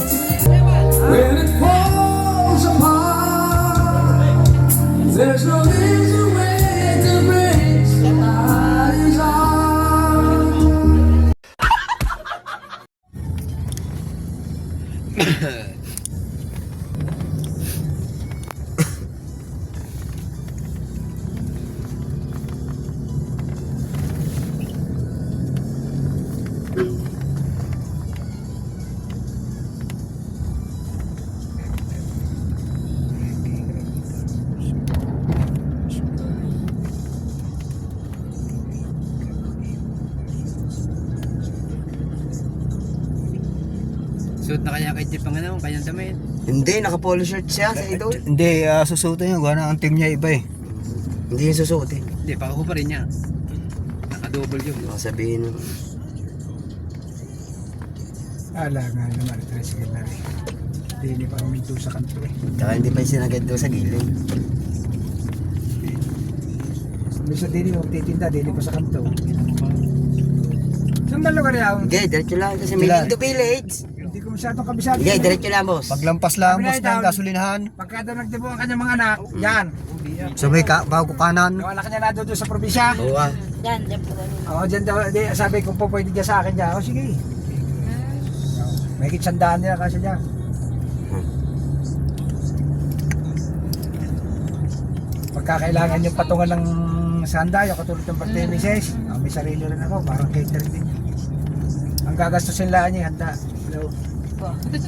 When it falls apart, there's no easy way to break somebody's heart. Suot na kaya kay Jeep ang ano, kanyang damit. Hindi, naka-polo shirt siya sa idol. Hindi, susuotin niya. Gawa na ang team niya iba eh. Hindi yung susuotin. Hindi, pakaho pa rin niya. Naka-double yun. Baka sabihin mo. Ala nga naman, tricycle na rin. Hindi pa uminto sa kanto eh. Tsaka hindi pa yung sinagad doon sa gilid. Bisa din yung titinda, din pa sa kanto. Saan ba lugar yan? Okay, diretso lang kasi may Dilan. Lindo Village. Hindi ko masyadong kabisado. Okay, diretso lang boss. Paglampas lang Sabi na boss ng itaw. gasolinahan. Pagka doon nagdibo ang kanyang mga anak, yan. So may bago kanan. Yung anak niya na doon sa probinsya. Oo ah. Yan, dyan po ganun. Oo, dyan daw, sabi kung po pwede dyan sa akin dyan. O sige. May kitsandaan nila kasi dyan. Pagka kailangan yung patungan ng sandayo, katulad ng birthday message, may sarili rin ako, parang catering din. Ang gagastusin lang niya, handa. Hello.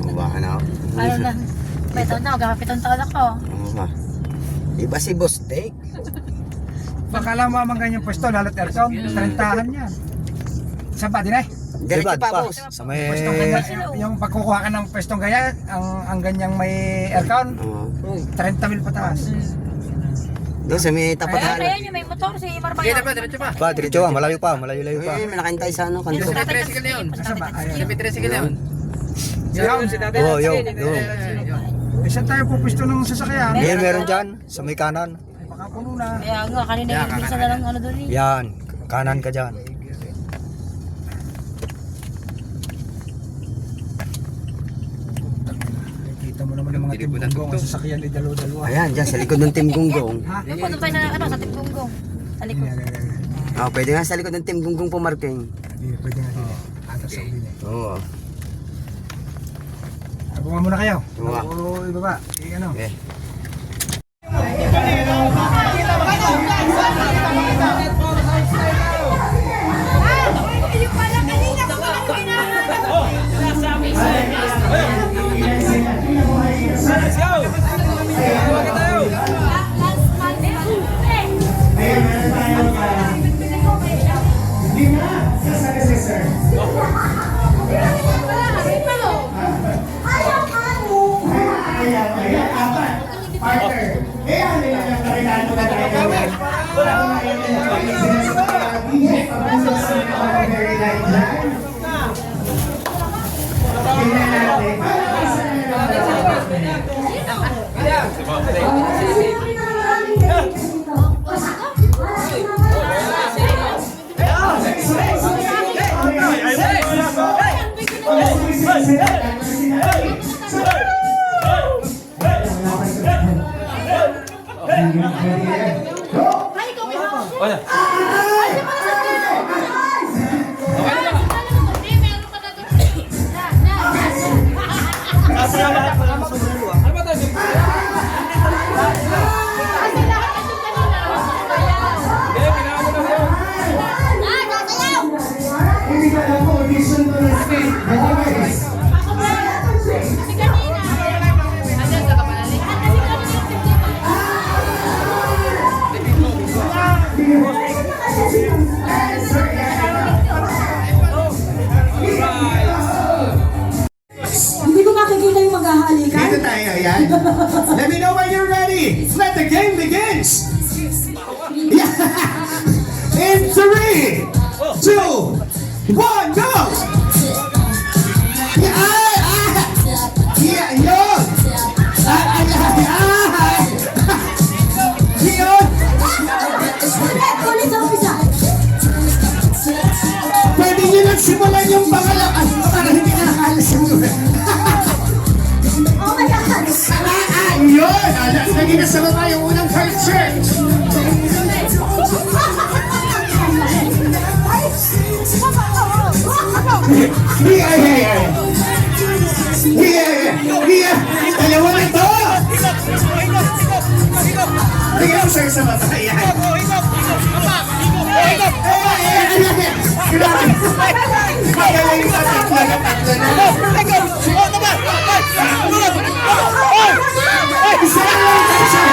Bumahan ako. Ano na? May taon na, magkakapitong taon ako. Oo ba? Iba si Boss Take. Baka lang mo ganyan pwesto, lalot aircon, 30-han yan. Saan ba din eh? Diretso pa boss. Sa may... Pwestong ganyan, yung pagkukuha ka ng pwestong ganyan, ang ganyang may aircon, Oo. 30 mil pataas. Doon sa may tapat Kaya halat. yan yung may motor, si Sige na Marbayan. pa, diretso pa. Pa, diretso pa. Malayo pa. Malayo-layo pa. Ay, malakain tayo sa ano, Yung kanto. sa may tricycle na yun. Saan ba? Ayan. Sa may tricycle na yun. Yun. Oo, yo. Eh, saan tayo pupisto ng sasakyan? Ayan, meron dyan. Sa may kanan. Ay, baka puno na. Kaya nga, kanina Yeah, yung minsan na lang ano doon eh. Yan. Kanan ka dyan. Nakikita mo naman yung mga timbumbong ang sasakyan ay dalawa-dalawa. Ayan, dyan sa likod ng Team Gunggong. Ha? Doon po, doon tayo sa, ano, sa Tipunggong. Sa likod. Ah, pwede nga sa likod ng Team Gunggong pumarking. Hindi, pwede nga din. Atas sa uli na. Oo. Abungan muna kayo. Oo. Ako, ibaba. Ano? Okay. Hindi ko makikita yung maghahalikan. Dito tayo, yan. Let me know when you're ready. Let the game begins. Yeah. In 3, 2, 1, go! Lagi na sa baba yung unang card, sir. Dalawa na to! Tingnan mo sir sa baba. Yan. Grabe. Magaling sa tatlo na tatlo na. Isa lang, isa.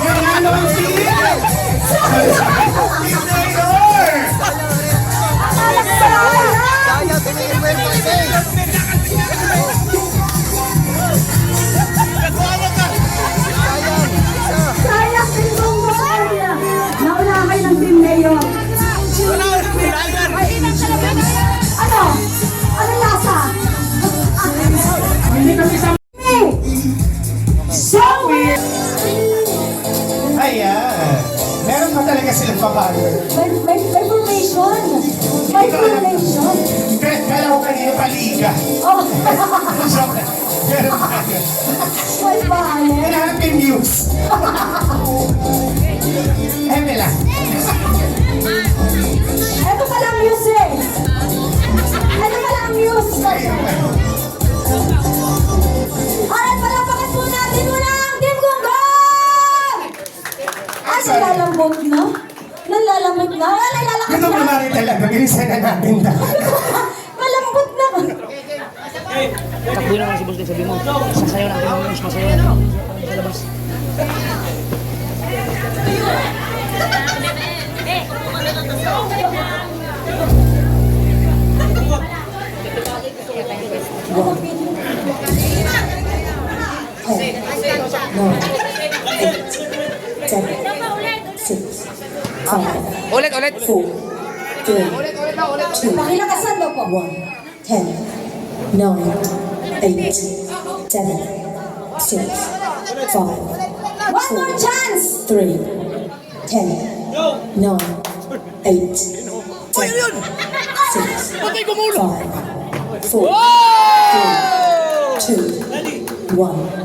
Nanalo ang team! Team Mayor! Sayang din kong mahal. Nauna kayo ng Team Mayor. Ano? Anong lasa? So weird! Ayan. Meron pa talaga silang babae. May formation. May formation. Kala ko kanina paliga. Oh, Joke lang. Meron pa. may bahayan. Kailangan may news. Eme lang. Ito pala ang news eh. Ito pala ang news. Alright, palapakan po natin muna ang Team Gunggong! Ay, nalalambot na. Nalalambot na. Nalalakas Ito na. pa rin talaga. Bilisan na natin na. Malambot na. Takbo na lang si Boss, sabi mo. Sasayaw na ako, mas masayaw na. Sa labas. Ulit, ulit. Pakilakasan daw po. 10, 9, 8, 7, 6, 5, One more chance. 3, 10, 9, 8, 7, 6, 5, 4, 3, 2, 1.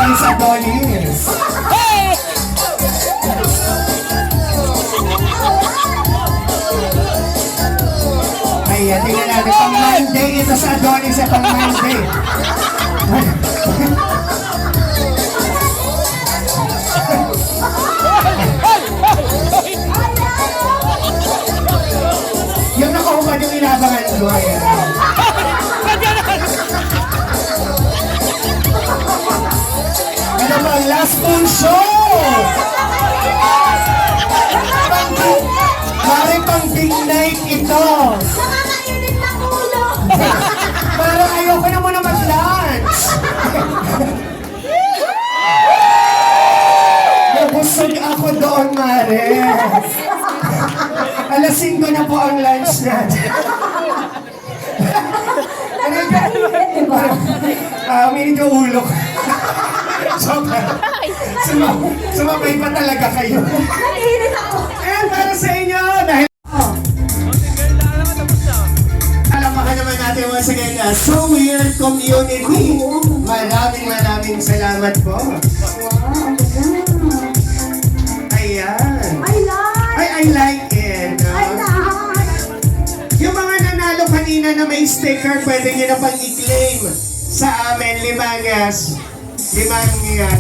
Vice Adonis. Ayan, tingnan natin. Pang Monday ito sa Adonis at pang Monday. Yung nakahubad yung inabangan ko. Ayan. Ano ba? Last full show! Pare pang big night ito. Nakakainit ng ulo. Parang ayoko na muna mag-lunch. Nabusog ako doon, Mare. Alas 5 na po ang lunch natin. Nakakainit, di ba? Uminit yung ulo ko. Sumabay pa talaga kayo. Nag-iinit ako. And para sa inyo, dahil palamakan naman natin once again na So Weird Community. Maraming salamat po. Ayan. I like it. Yung mga nanalo kanina na may sticker, pwede nyo na pang i-claim sa amin. Limang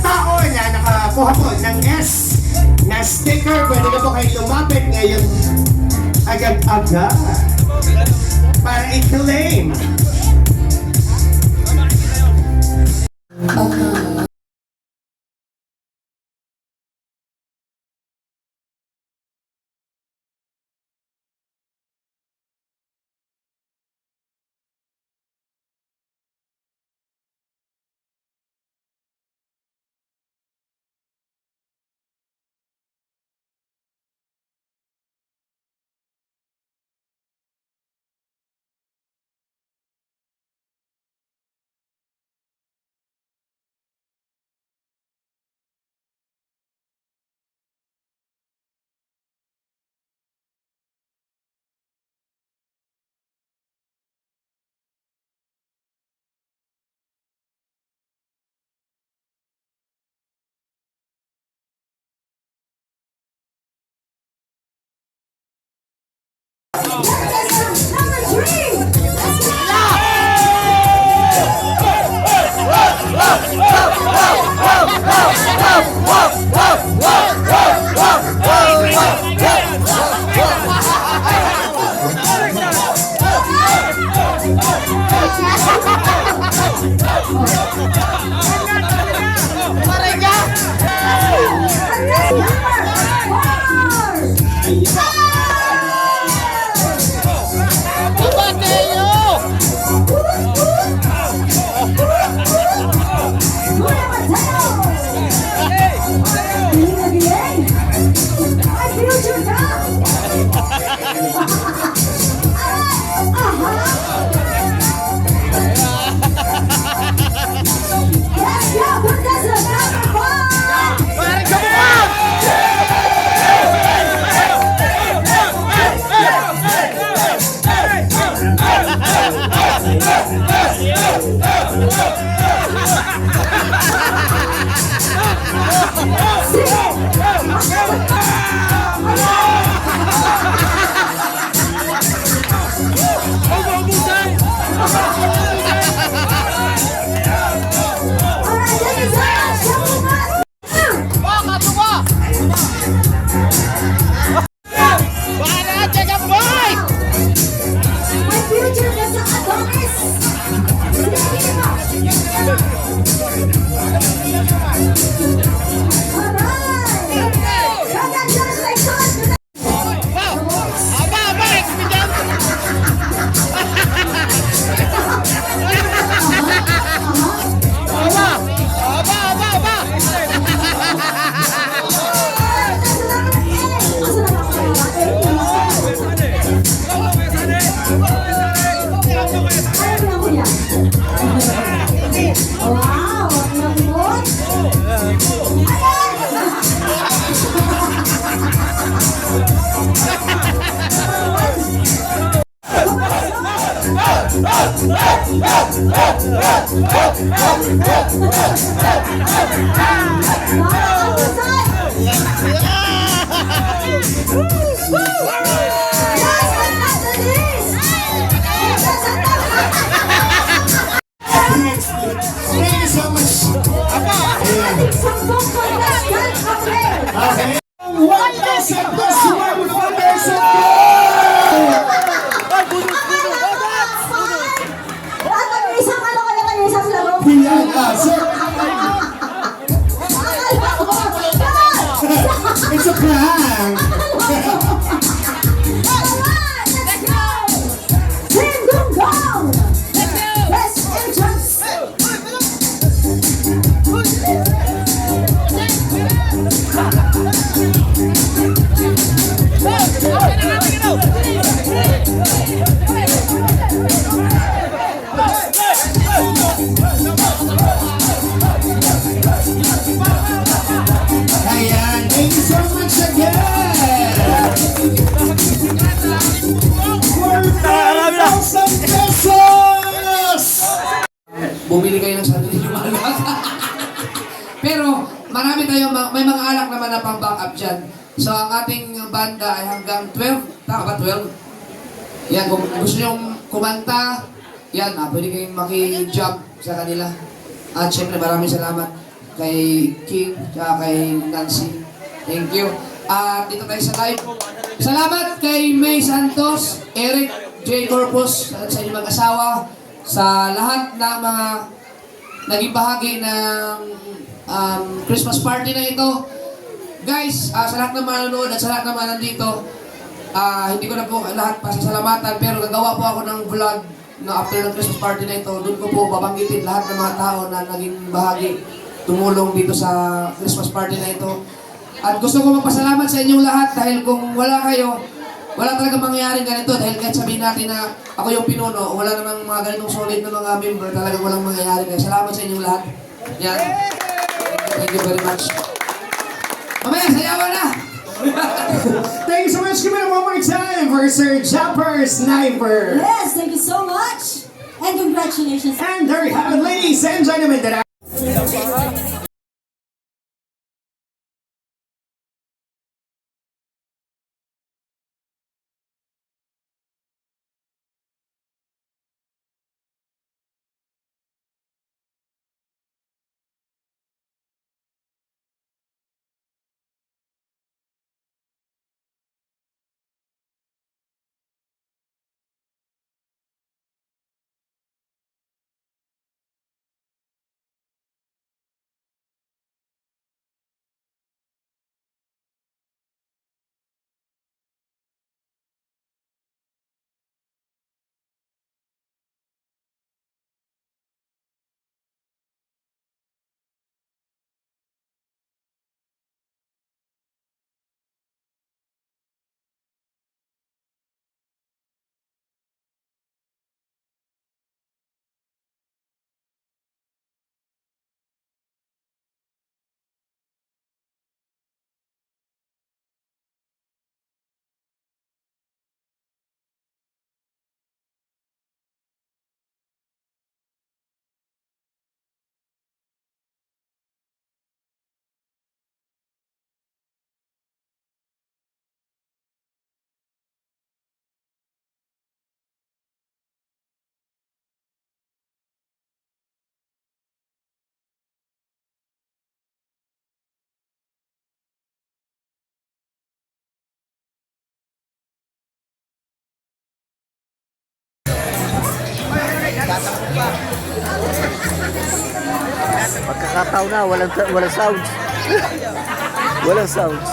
tao na nakakuha po ng S na sticker. Pwede na po kayo lumapit ngayon agad-agad para i-claim. Number 3. Ah! Thank you so much. Okay. 1,000 plus 1,000 Isang ano kaya kayo isang laro? It's a prank. Let's go! Team Gunggong! Let's entrance! Ayan, thank you so much again. 4,000 pesos! Bumili kayo ng sarili yung alak. Pero marami tayong, may mga alak naman na pang backup dyan. So ang ating banda ay hanggang 12. Tama ba 12? Yan, kung gusto nyong kumanta, yan, pwede kayong maki-job sa kanila. At syempre maraming salamat kay King at kay Nancy. Thank you. At dito tayo sa live. Salamat kay May Santos, Eric J. Corpus, sa inyong mag-asawa, sa lahat ng mga naging bahagi ng Christmas party na ito. Guys, sa lahat ng manonood at sa lahat ng mga nandito, hindi ko na po lahat pasasalamatan, pero gagawa po ako ng vlog na after ng Christmas party na ito. Doon ko po babanggitin lahat ng mga tao na naging bahagi, tumulong dito sa Christmas party na ito. At gusto ko magpasalamat sa inyong lahat dahil kung wala kayo, wala talaga mangyayaring ganito. Dahil kahit sabihin natin na ako yung pinuno, wala namang mga ganitong solid na mga member, talagang walang mangyayari. Kaya salamat sa inyong lahat. Yan. Thank you very much. Mamaya, sayawan na! Thank you so much. Give it one more time for Sir Jumper Sniper. Yes, thank you so much! And congratulations! And there you have it, ladies and gentlemen. That Pagkakataon na, walang sounds. Walang sounds.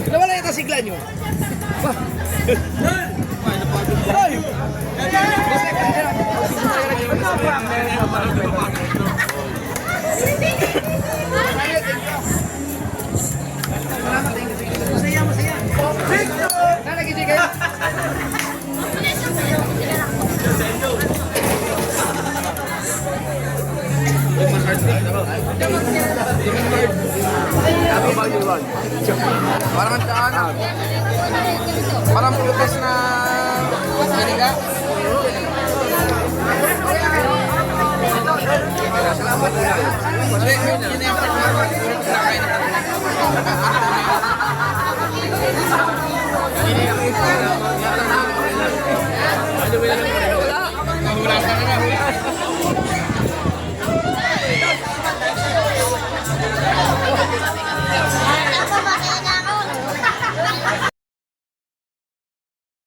Nawala yung kasigla nyo. Ay! Parang ano? Parang prutas na siniga. Salamat.